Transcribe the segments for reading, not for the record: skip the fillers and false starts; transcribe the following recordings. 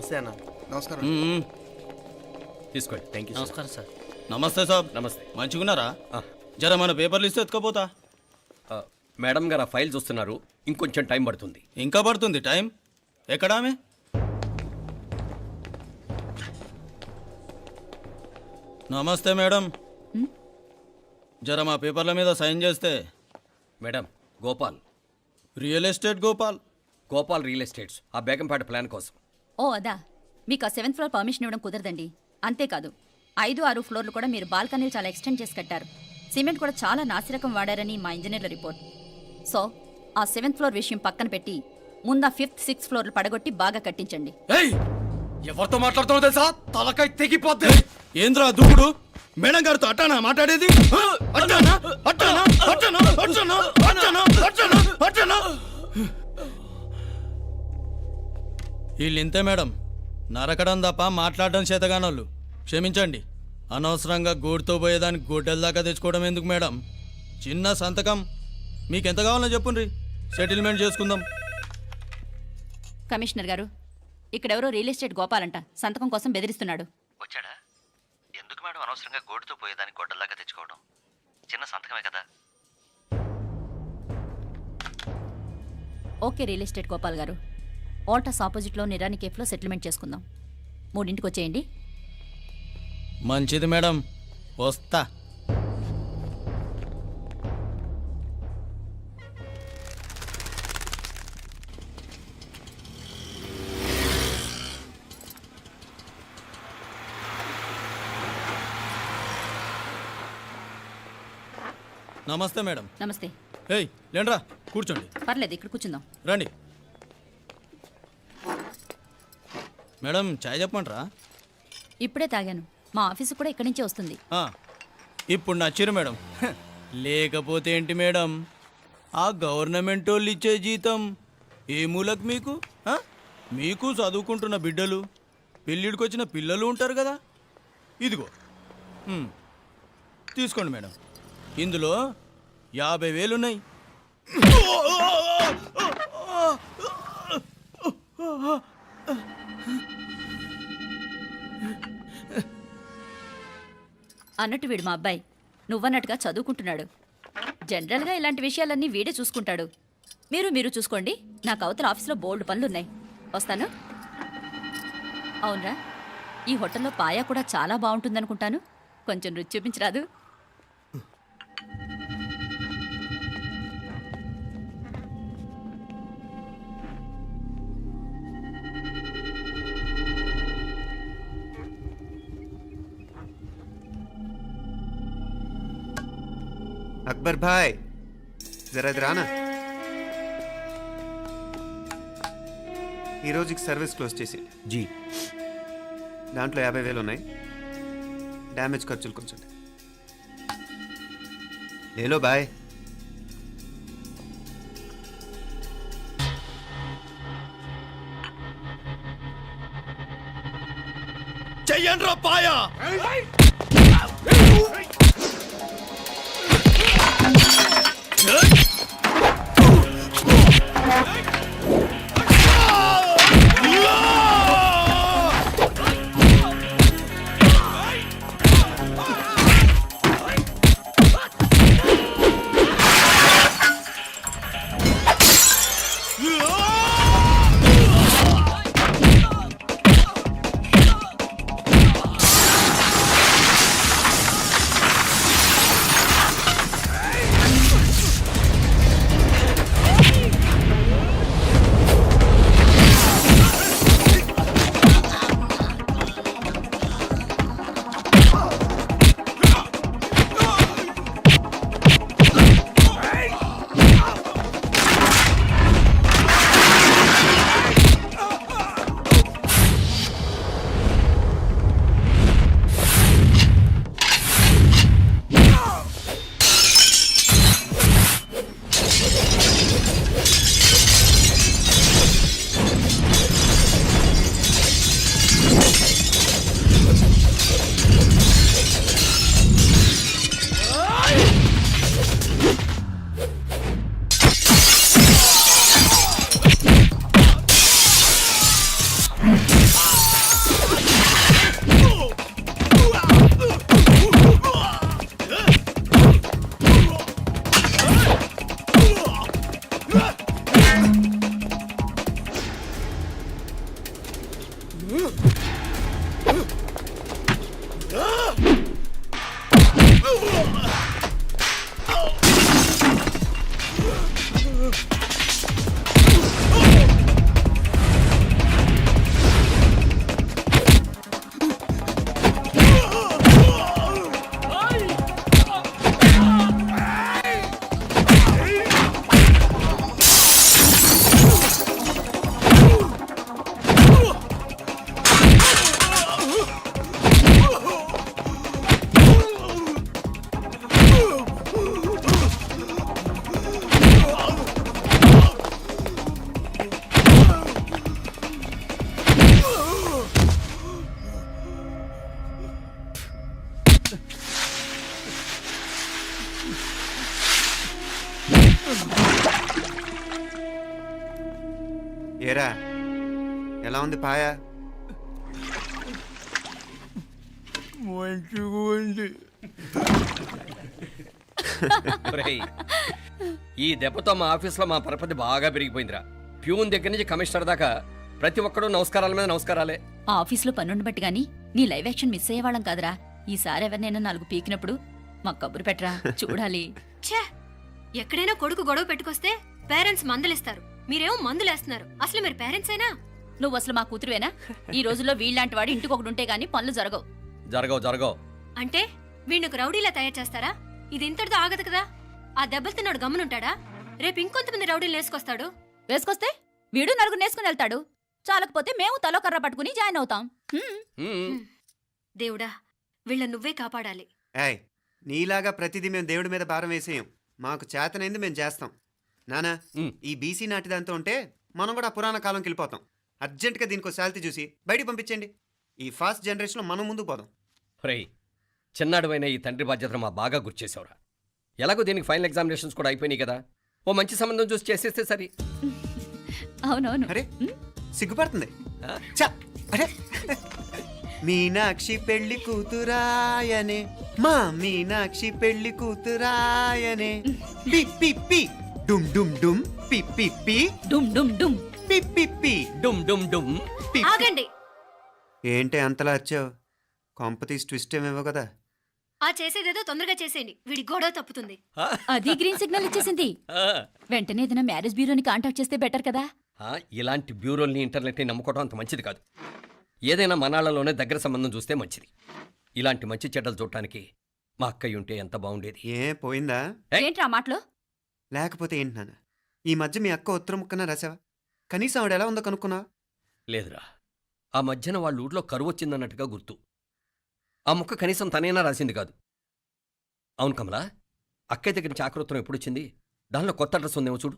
నమస్తే అన్న. నమస్కారం. తీసుకోండి. Thank you. నమస్కారం సార్. నమస్తే సాబ్. నమస్తే. మంచిగున్నారా? జర మన పేపర్లు ఇస్తే ఎత్తుకపోతా. మేడం గారు ఆ ఫైల్ చూస్తున్నారు, ఇంకొంచెం టైం పడుతుంది. ఇంకా పడుతుంది టైం? ఎక్కడా ఆమె? నమస్తే మేడం. జర మా పేపర్ల మీద సైన్ చేస్తే. Madam, Gopal. Real estate Gopal. Gopal real estates, ఆ బేగంపేట ప్లాన్ కోసం. ఓ అదా, మీకు ఆ 7th ఫ్లోర్ పర్మిషన్ ఇవ్వడం కుదరదండి. అంతేకాదు 5-6 ఫ్లోర్లు కూడా మీరు బాల్కనీలు చాలా ఎక్స్టెండ్ చేసి కట్టారు. సిమెంట్ కూడా చాలా నాసిరకం వాడారని మా ఇంజనీర్ల రిపోర్ట్. సో ఆ 7th ఫ్లోర్ విషయం పక్కన పెట్టి ముందు ఆ 5th, 6th ఫ్లోర్లు పడగొట్టి బాగా కట్టించండి. ఎవరితో మాట్లాడుతున్నావు తెలుసా? తలకాయ తెగిపోద్ది. ఏంద్రా దూకుడు? మేడం గారితో అట్టానా మాట్లాడేది? అట్టానా అట్టానా అట్టానా అట్టానా అట్టానా అట్టానా అట్టానా? వీళ్ళు ఇంతే మేడం, నరకడం తప్ప మాట్లాడడం చేతగానోళ్ళు. క్షమించండి, అనవసరంగా గూడుతో పోయేదానికి గొడ్డల దాకా తెచ్చుకోవడం ఎందుకు మేడం? చిన్న సంతకం మీకెంత కావాలో చెప్పుండ్రి, సెటిల్మెంట్ చేసుకుందాం. కమిషనర్ గారు, ఇక్కడెవరో రియల్ ఎస్టేట్ గోపాలంట సంతకం కోసం బెదిరిస్తున్నాడు. వచ్చాడా? ఎందుకు మేడం అనవసరంగా గోడుతో పోయేదానికి గొడ్డల్లాగా తెచ్చుకోవడం? చిన్న సంతకమే కదా. ఓకే రియల్ ఎస్టేట్ గోపాల్ గారు, ఆల్టాస్ ఆపోజిట్లో నిరాని కేఫ్లో సెటిల్మెంట్ చేసుకుందాం. 3ంటికి వచ్చేయండి. మంచిది మేడం, వస్తా. నమస్తే మేడం. నమస్తే. ఏయ్ లేండ్రా, కూర్చోండి. పర్లేదు, ఇక్కడ కూర్చుందాం. రండి మేడం, చాయ్ చెప్పమంటారా? ఇప్పుడే తాగాను. మా ఆఫీసు కూడా ఇక్కడి నుంచే వస్తుంది. ఇప్పుడు నచ్చిరు మేడం. లేకపోతే ఏంటి మేడం, ఆ గవర్నమెంట్ వాళ్ళు ఇచ్చే జీతం ఏ మూలకు మీకు? మీకు చదువుకుంటున్న బిడ్డలు, పెళ్ళిడికి వచ్చిన పిల్లలు ఉంటారు కదా. ఇదిగో తీసుకోండి మేడం, ఇందులో 50,000 ఉన్నాయి. అన్నట్టు వీడు మా అబ్బాయి నువ్వన్నట్టుగా చదువుకుంటున్నాడు. జనరల్గా ఇలాంటి విషయాలన్నీ వీడే చూసుకుంటాడు. మీరు చూసుకోండి. నాకు అవతల ఆఫీస్లో బోల్డ్ పనులున్నాయి. వస్తాను. అవునరా, ఈ హోటల్లో పాయా కూడా చాలా బాగుంటుందనుకుంటాను. కొంచెం రుచి చూపించరాదు? అక్బర్ భాయ్, జరా రానా. ఈ రోజుకి సర్వీస్ క్లోజ్ చేసి జీ, దాంట్లో 50,000 ఉన్నాయి. డ్యామేజ్ ఖర్చులు కొంచెం లేలో బాయ్. చెయ్యండి రా పాయా. ఏరా ఎలా ఉంది పాయ? మంచిగా ఉంది. ఒరేయ్, ఈ దెబ్బతో మా ఆఫీస్లో మా పరపతి బాగా పెరిగిపోయిందిరా. ప్యూన్ దగ్గర నుంచి కమిషనర్ దాకా ప్రతి ఒక్కడు నమస్కారాల మీద నమస్కారాలే. ఆ ఆఫీస్లో పనుండి బట్టి గాని నీ లైవ్ యాక్షన్ మిస్ అయ్యేవాళ్ళం కాదురా. ఈసారి ఎవరినైనా 4 పీకినప్పుడు మాకు కబురు పెట్టరా, చూడాలి. ఛే! ఎక్కడైనా కొడుకు గొడవ పెట్టుకొస్తే పేరెంట్స్ మందులిస్తారు, మీరేమో మందులేస్తున్నారు. అసలు మీరు పేరెంట్సేనా? నువ్వు అసలు మా కూతురువేనా? ఈ రోజుల్లో వీళ్ళలాంటి వాడు ఇంటికి ఒకటి ఉంటే గానీ పనులు జరగవు. జరగవు. అంటే వీణ్ణకు రౌడీలా తయారు చేస్తారా? ఇది ఇంతటితో ఆగదు కదా. ఆ దెబ్బలు తిన్నాడు గమ్మునుంటాడా? రేపు ఇంకొంతమంది రౌడీలు వేసుకొస్తాడు. వేసుకొస్తే వీడు 4 నేసుకుని వెళ్తాడు. చాలకపోతే మేము తలో కర్ర పట్టుకుని జాయిన్ అవుతాం. దేవుడా, వీళ్ళ నువ్వే కాపాడాలి. ఏయ్, నీలాగా ప్రతిదీ మేము దేవుడి మీద భారం వేసేయం. మాకు చేతనైంది మేము చేస్తాం. నానా, ఈ బీసీ నాటి దాంతో ఉంటే మనం కూడా పురాణ కాలంకి వెళ్ళిపోతాం. అర్జెంటుగా దీనికి ఒక శాలిటీ చూసి బయటికి పంపించండి. ఈ ఫాస్ట్ జనరేషన్లో మనం ముందుకు పోదాం. ఒరేయ్, చిన్నాడువైన ఈ తండ్రి బాధ్యతను మా బాగా గుర్చేసావురా. ఎలాగో దీనికి ఫైనల్ ఎగ్జామినేషన్స్ కూడా అయిపోయినాయి కదా, ఓ మంచి సంబంధం చూసి చేసేస్తే సరి. అవునవును. అరే సిగ్గుపడుతుంది. ఛ! అరే మీనాక్షి పెళ్లి కూతురాయనే, మా మీనాక్షి పెళ్లి కూతురాయనే. పి పి పి డుమ్ డుమ్ డుమ్ పి పి పి డుమ్ డుమ్ డుమ్. పి పి పి డుమ్ డుమ్ డుమ్. పి. ఆగండి. ఏంటి అంతలా వచ్చావు? కాంపతీస్ ట్విస్ట్ ఏమేవో కదా. ఆ చేసేదేదో తొందరగా చేసేయండి, వీడి గొడవ తప్పుతుంది. అది గ్రీన్ సిగ్నల్ ఇచ్చేసింది. వెంటనే ఏదైనా మ్యారేజ్ బ్యూరోని కాంటాక్ట్ చేస్తే బెటర్ కదా. ఇలాంటి బ్యూరోల్ని ఇంటర్నెట్ని నమ్ముకోవడం అంత మంచిది కాదు. ఏదైనా మనాళ్ళలోనే దగ్గర సంబంధం చూస్తే మంచిది. ఇలాంటి మంచి చెడ్డలు చూడటానికి మా అక్కయ్య ఉంటే ఎంత బాగుండేది. ఏ పోయిందా? ఏంట్రా మాటలు? లేకపోతే ఏంటి నాన్న, ఈ మధ్య మీ అక్క ఉత్తరం ముక్కన రాసావా? కనీసం ఆవిడ ఎలా ఉందో కనుక్కున్నావా? లేదురా, ఆ మధ్యన వాళ్ళ ఊర్లో కరువు వచ్చిందన్నట్టుగా గుర్తు. ఆ ముక్క కనీసం తనైనా రాసింది కాదు. అవును కమలా, అక్కయ్య దగ్గర నుంచి ఆకృతం ఎప్పుడు వచ్చింది? దానిలో కొత్త అడ్రస్ ఉందేమో చూడు.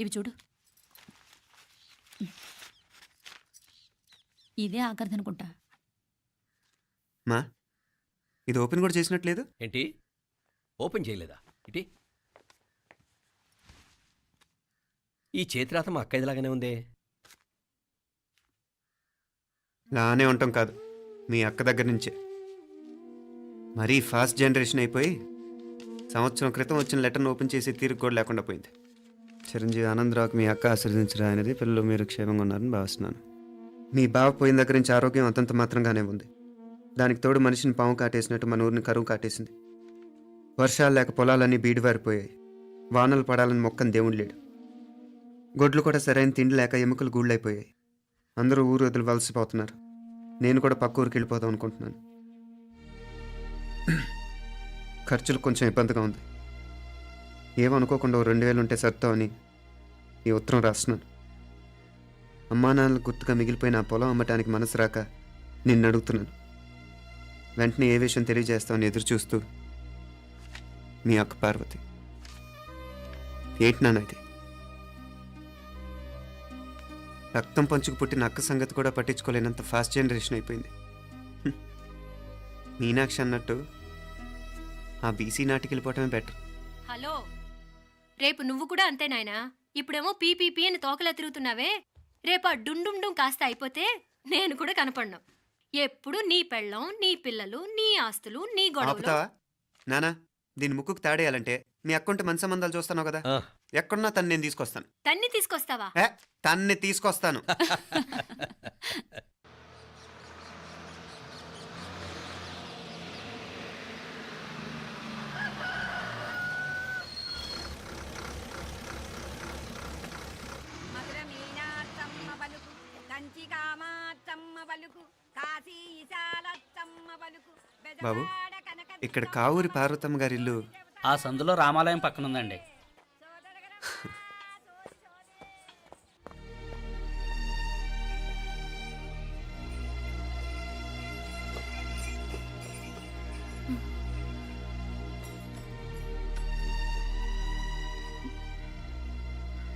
ఇవి చూడు. ఇదే ఆఖరిదనుకుంటా. మా ఇది ఓపెన్ కూడా చేసినట్లేదు. ఏంటి ఓపెన్ చేయలేదా? ఇటీ ఈ చేతిరాత మా అక్కయ్యలాగానే ఉందే. లానే ఉంటాం కాదు, మీ అక్క దగ్గర నుంచే. మరీ ఫాస్ట్ జనరేషన్ అయిపోయి సంవత్సరం క్రితం వచ్చిన లెటర్ను ఓపెన్ చేసి తీరుకు కూడా లేకుండా పోయింది. చిరంజీవి ఆనందరావుకి మీ అక్క ఆశీర్వదించరా అనేది, పిల్లలు మీరు క్షేమంగా ఉన్నారని భావిస్తున్నాను. మీ బావ పోయిన దగ్గర నుంచి ఆరోగ్యం అంతంత మాత్రంగానే ఉంది. దానికి తోడు మనిషిని పాము కాటేసినట్టు మన ఊరిని కరువు కాటేసింది. వర్షాలు లేక పొలాలన్నీ బీడివారిపోయాయి. వానలు పడాలని మొక్కని దేవుడు లేడు. గొడ్లు కూడా సరైన తిండి లేక ఎముకలు గూళ్ళైపోయాయి. అందరూ ఊరు వదిలి వలసిపోతున్నారు. నేను కూడా పక్క ఊరికి వెళ్ళిపోదాం అనుకుంటున్నాను. ఖర్చులు కొంచెం ఇబ్బందిగా ఉంది. ఏమనుకోకుండా 2000 ఉంటే సర్తామని ఈ ఉత్తరం రాస్తున్నాను. అమ్మా నాన్నలు గుర్తుగా మిగిలిపోయిన ఆ పొలం అమ్మటానికి మనసు రాక నిన్ను అడుగుతున్నాను. వెంటనే ఏ విషయం తెలియజేస్తామని ఎదురు చూస్తూ మీ అక్క పార్వతి. ఏంటి నాన్న ఇది? రక్తం పంచుకు పుట్టిన అక్క సంగతి కూడా పట్టించుకోలేనంత ఫాస్ట్ జనరేషన్ అయిపోయింది. మీనాక్షి అన్నట్టు ఆ బీసీ నాటికి వెళ్ళిపోవటమే బెటర్. హలో, రేపు నువ్వు కూడా అంతే నాయనా. ఇప్పుడేమో పీపీపీ అని తోకలా తిరుగుతున్నావే, రేపు ఆ డుండుండుం కాస్త అయిపోతే నేను కూడా కనపడను. ఎప్పుడు నీ పెళ్ళం, నీ పిల్లలు, నీ ఆస్తులు, నీ గొడవలు. ఆపుతావా నానా? దీని ముక్కుకు తాడేయాలంటే మీ అక్కంటే మంచి సంబంధాలు చూస్తాను కదా. ఎక్కడున్నా తను నేను తీసుకొస్తాను. తన్ని తీసుకొస్తావా? తన్ని తీసుకొస్తాను. బాబు, ఇక్కడ కావూరి పార్వతమ్మ గారి ఇల్లు ఆ సందులో రామాలయం పక్కనుందండి.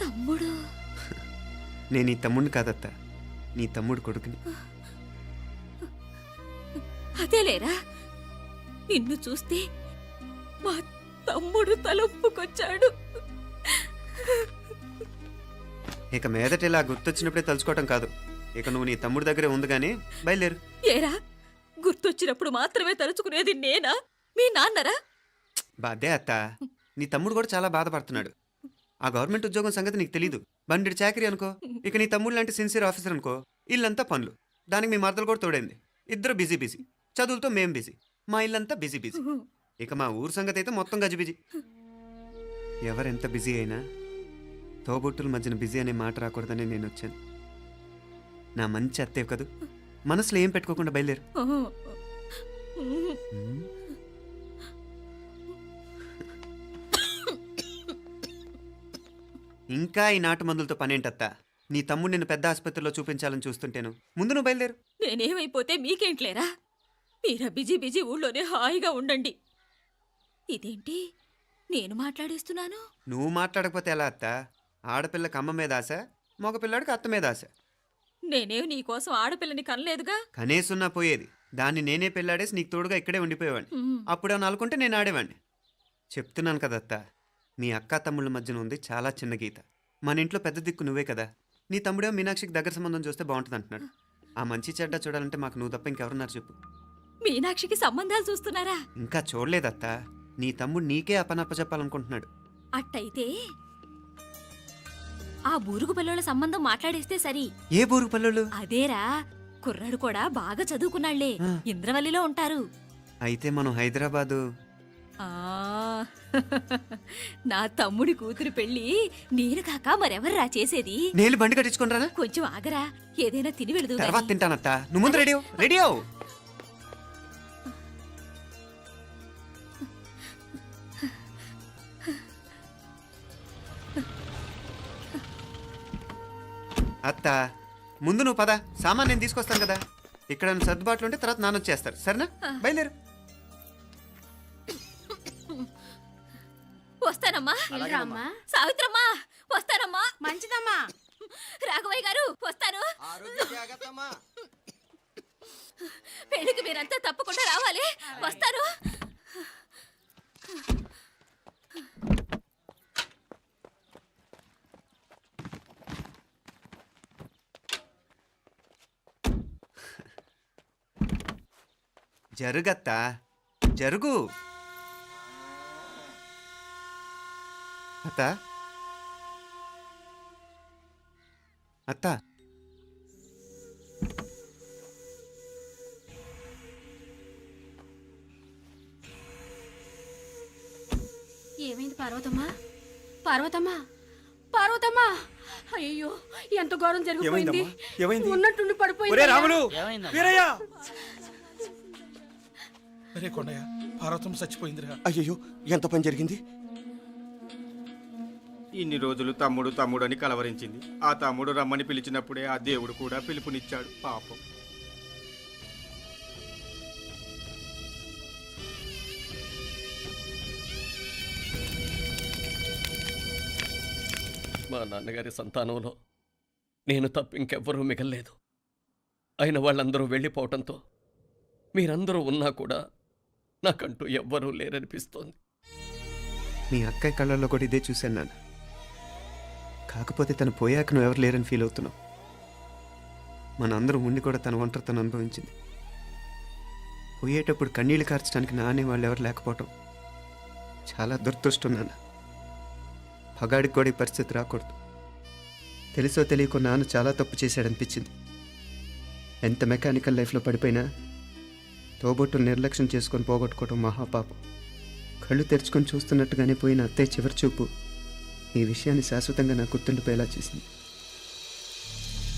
తమ్ముడు. నేను ఈ తమ్ముడిని కాదత్త, నీ తమ్ముడు కొడుకుని. అదేలేరా, నిన్ను చూస్తే మా తమ్ముడు తలొప్పుకొచ్చాడు. ఇక మీదట ఇలా గుర్తొచ్చినప్పుడే తలుచుకోవటం కాదు. ఇక నువ్వు నీ తమ్ముడి దగ్గరే ఉంది కానీ బయలుదేరు. ఏరా, గుర్తొచ్చినప్పుడు మాత్రమే తలుచుకునేది నేనా, మీ నాన్నరా? బాధే అత్త, నీ తమ్ముడు కూడా చాలా బాధపడుతున్నాడు. ఆ గవర్నమెంట్ ఉద్యోగం సంగతి నీకు తెలీదు. బండి చాకరీ అనుకో. ఇక నీ తమ్ముడు లాంటి సిన్సియర్ ఆఫీసర్ అనుకో. ఇల్లంతా పనులు. దానికి మీ మరదలు కూడా తోడైంది. ఇద్దరు బిజీ బిజీ. చదువులతో మేం బిజీ. మా ఇల్లంతా బిజీ బిజీ. ఇక మా ఊరు సంగతి అయితే మొత్తం గజిబిజీ. ఎవరెంత బిజీ అయినా తోబుట్టుల మధ్యన బిజీ అనే మాట రాకూడదని నేను వచ్చాను. నా మంచి అత్తే కదూ, మనసులో ఏం పెట్టుకోకుండా బయలుదేరు. ఇంకా ఈ నాటు మందులతో పనేంటత్తా? నీ తమ్ముడు నిన్ను పెద్ద ఆసుపత్రిలో చూపించాలని చూస్తుంటేను. ముందు నువ్వు బయలుదేరు. నేనేమైపోతే మీకేంట్లేరా? మీరా బిజీ బిజీ ఊళ్ళోనే హాయిగా ఉండండి. ఇదేంటి నేను మాట్లాడేస్తున్నాను? నువ్వు మాట్లాడకపోతే ఎలా అత్తా? ఆడపిల్లకి అమ్మ మీద ఆశ, మగపిల్లాడికి అత్త మీద ఆశ. నేనేం నీకోసం ఆడపిల్లని కనలేదుగా. కనేసున్నా పోయేది. దాన్ని నేనే పెళ్ళాడేసి నీకు తోడుగా ఇక్కడే ఉండిపోయేవాడిని. అప్పుడు అని అనుకుంటే నేను ఆడేవాడిని. చెప్తున్నాను కదత్తా, మీ అక్క తమ్ముళ్ళ మధ్యన ఉంది చాలా చిన్న గీత. మన ఇంట్లో పెద్ద దిక్కు నువ్వే కదా. నీ తమ్ముడే మీనాక్షికి దగ్గర సంబంధం చూస్తే బాగుంటుంది అంటున్నాడు. ఆ మంచి చెడ్డ చూడాలంటే మాకు నువ్వు తప్ప ఇంకెవరున్నారు చెప్పు? మీనాక్షికి సంబంధాలు చూస్తున్నారా? ఇంకా చూడలేదత్తా. నీ తమ్ముడు నీకే అపనప్ప చెప్పాలనుకుంటున్నాడు. అట్టయితే ఆ బూరుగు పిల్లల సంబంధం మాట్లాడేస్తే సరి. ఏ బూరుగు పల్లెలు? అదేరా, కుర్రాడు కూడా బాగా చదువుకున్నాళ్లే, ఇంద్రవల్లిలో ఉంటారు. అయితే మనం హైదరాబాదు. ఆ నా తమ్ముడి కూతురు పెళ్లి నేను కాక మరెవర్రా చేసేది? నేను బండి కట్టించుకుంటారా? కొంచెం ఆగరా, ఏదైనా తిని వెళదు. తర్వాత తింటానత్తా. నువ్వు ముందు రెడీ రెడీ అవు. అత్త, ముందు నువ్వు పద. సామాన్ నేను తీసుకొస్తాను కదా. ఇక్కడ సర్దుబాట్లు ఉంటే తర్వాత నాన్న వచ్చేస్తారు. సరేనా? బయలుదేరు. వస్తానమ్మా. వెళ్ళరామ్మా. సావిత్రమ్మా వస్తానమ్మా. మంచిదమ్మా. రాఘవయ్య గారు వస్తాను. పెళ్లికి మీరంతా తప్పకుండా రావాలి. వస్తాను. జరుగత్తా, జరుగు. అత్త, అత్త, ఏమైంది పార్వతమ్మా? పార్వతమ్మా, పార్వతమ్మా! అయ్యో, ఎంత ఘోరం జరిగిపోయింది. ఉన్నట్టుండి పడిపోయింది. ఏమైందమ్మా? అరే కొండయ్య, పార్వతం చచ్చిపోయిందిరా. అయ్యో, ఎంత పని జరిగింది? ఇన్ని రోజులు తమ్ముడు తమ్ముడు అని కలవరించింది. ఆ తమ్ముడు రమ్మని పిలిచినప్పుడే ఆ దేవుడు కూడా పిలుపునిచ్చాడు. పాపం. మా నాన్నగారి సంతానంలో నేను తప్ప ఇంకెవ్వరూ మిగల్లేదు. అయిన వాళ్ళందరూ వెళ్ళిపోవటంతో మీరందరూ ఉన్నా కూడా నాకంటూ ఎవ్వరూ లేరనిపిస్తోంది. మీ అక్కయ్య కళ్ళల్లో కూడా ఇదే చూశాను నాన్న. కాకపోతే తను పోయాక నువ్వు ఎవరు లేరని ఫీల్ అవుతున్నావు. మనందరం ఉండి కూడా తన ఒంటరితను అనుభవించింది. పోయేటప్పుడు కన్నీళ్లు కార్చడానికి నానే వాళ్ళు ఎవరు లేకపోవటం చాలా దురదృష్టం నాన్న. పగాడికి కూడా ఈ పరిస్థితి రాకూడదు. తెలుసో తెలియకో నాన్న చాలా తప్పు చేశాడనిపించింది. ఎంత మెకానికల్ లైఫ్లో పడిపోయినా తోబొట్టులు నిర్లక్ష్యం చేసుకొని పోగొట్టుకోవడం మహాపాపం. కళ్ళు తెరుచుకొని చూస్తున్నట్టుగానే పోయిన అత్తయ్య చివరి చూపు ఈ విషయాన్ని శాశ్వతంగా నాకు గుర్తుండిపోయేలా చేసింది.